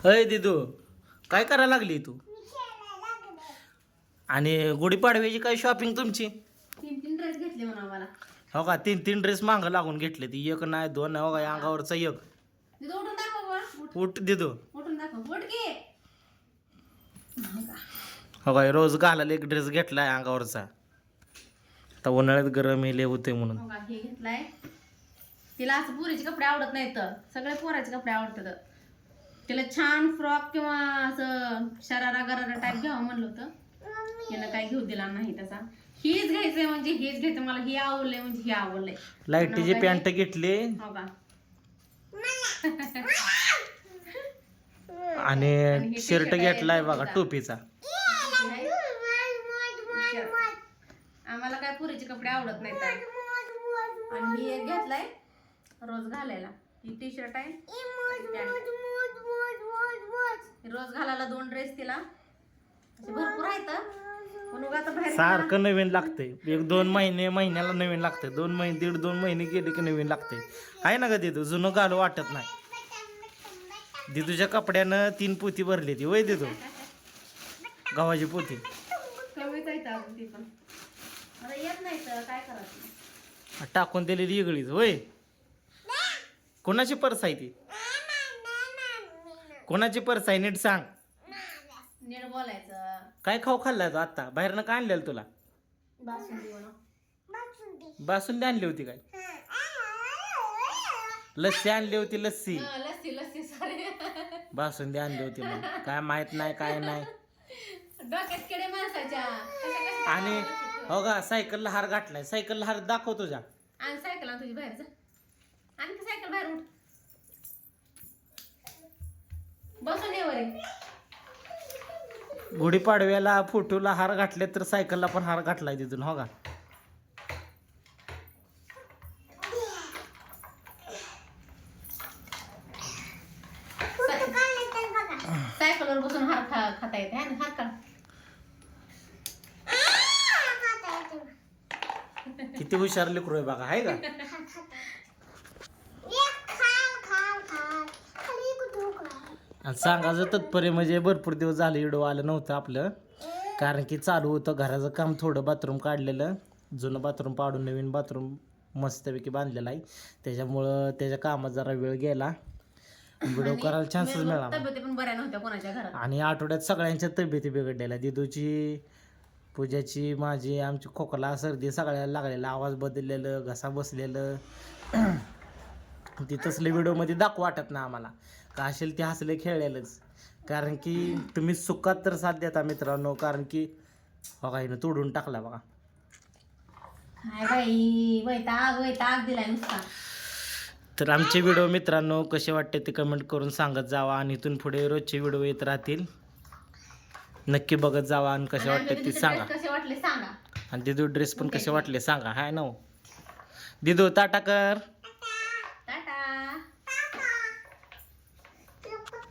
अय दिदू, काय करायला लागली तू? आणि गुढीपाडव्याची काय शॉपिंग तुमची? 3 ड्रेस घेतले म्हणा मला. हो का, 3 ड्रेस मागं लागून घेतले ती, एक नाही दोन नाही, हो का अंगावरचा एक. तिथं उठून दाखव बा. उठ दिदू. उठून दाखव. उठ की. हो का, रोज घालायला एक ड्रेस घेतलाय अंगावरचा. आता उन्हाळ्यात गरम हे लय होते म्हणून. हो का, हे घेतलाय. तिला असं पोरीचे कपडे आवडत नाहीत तर सगळे पोराचे कपडे आवडतात. तिला छान फ्रॉक किंवा असं शरारा गरारा टाईप घ्यावं म्हणलं होतं. तिनं काही घेऊ दिला नाही तसा. हेच घ्यायचंय म्हणजे हेच घ्यायचं मला, हे आवडलंय म्हणजे हे आवडलंय. लाईटीची पॅन्ट घेतली हो का. आणि शर्ट घेतलाय बघा टोपीचा. आम्हाला काय पुरीचे कपडे आवडत नाहीत. आणि ही एक घेतलाय रोज घालायला. ही टी शर्ट आहे. रोज घालायला 2 ड्रेस तिला भरपूर आहेत. पण उगा आता बाहेर सारखं नवीन लागते. 1-2 महिन्याला नवीन लागते. 2 महिने 1.5-2 महिने गेले की नवीन लागते. आहे ना ग दिदू, जुनं घालू वाटत नाही. दिदूच्या कपड्यानं 3 पोती भरली ती. वय दिदू, गव्हाची पोती. कमीच आहे अजून ती पण. मला येत नाही तर काय करायचं. टाकून दिलेली वेगळीच. वय, कोणाची पर्स आहे ती? कोणाची पर्स आहे नीट सांग. नीट बोलायचं. काय खाऊ खाल्लाय तू आता? बाहेरनं काय आणलेलं तुला? बासुंदी बनव. बासुंदी आणली होती काय? लस्सी आणली होती लस्सी. लस्सी लस्सी सॉरी. बासुंदी आणली होती मग काय माहित नाही काय नाही. डोक्यात किडे माणसाच्या. आणि हो का, सायकलला हार गाठलाय. सायकलला हार दाखव तुझ्या. आणि सायकल तुझी बाहेर जा. आणखी सायकल बाहेर उठ. बसून ये वर. गुढीपाडव्याला फोटोला हार घातले तर सायकलला पण हार घातलाय तिथून. हो का, सायकलवर बसून हार खाता येते. हार का किती हुशार लेकरू आहे बघा. आहे का? आणि सांगायचं तात्पर्य म्हणजे भरपूर दिवस झाले व्हिडिओ आलं नव्हतं आपलं, कारण की चालू होतं घराचं काम. थोडं बाथरूम काढलेलं, जुनं बाथरूम पाडून नवीन बाथरूम मस्तपैकी बांधलेलं आहे. त्याच्यामुळं त्याच्या कामात जरा वेळ गेला. व्हिडिओ करायला चान्सच मिळाला. तब्येती पण बऱ्या नव्हत्या कोणाच्या घरात. आणि आठवड्यात सगळ्यांच्या तब्येती बिघडलेल्या. दिदूची, पूजाची, माझी, आमची खोकला सर्दी सगळ्याला लागलेला. आवाज बदललेलं, घसा बसलेलं. ती तसले व्हिडिओमध्ये दाखवू वाटत ना आम्हाला. का असेल ते हसले खेळलेलंच. कारण की तुम्ही सुखात तर साथ देता मित्रांनो. कारण की बघा हिनं तोडून टाकला बघा. काय बाई, वैताग दिलाय नुसता. तर आमचे व्हिडिओ मित्रांनो कसे वाटते ते कमेंट करून सांगत जावा. आणि इथून पुढे रोजचे व्हिडिओ येत राहतील. नक्की बघत जावा आणि कसे वाटते ते सांगा. कसे वाटले सांगा. आणि दिदू ड्रेस पण कसे वाटले सांगा. हाय ना दिदू, टाटा कर.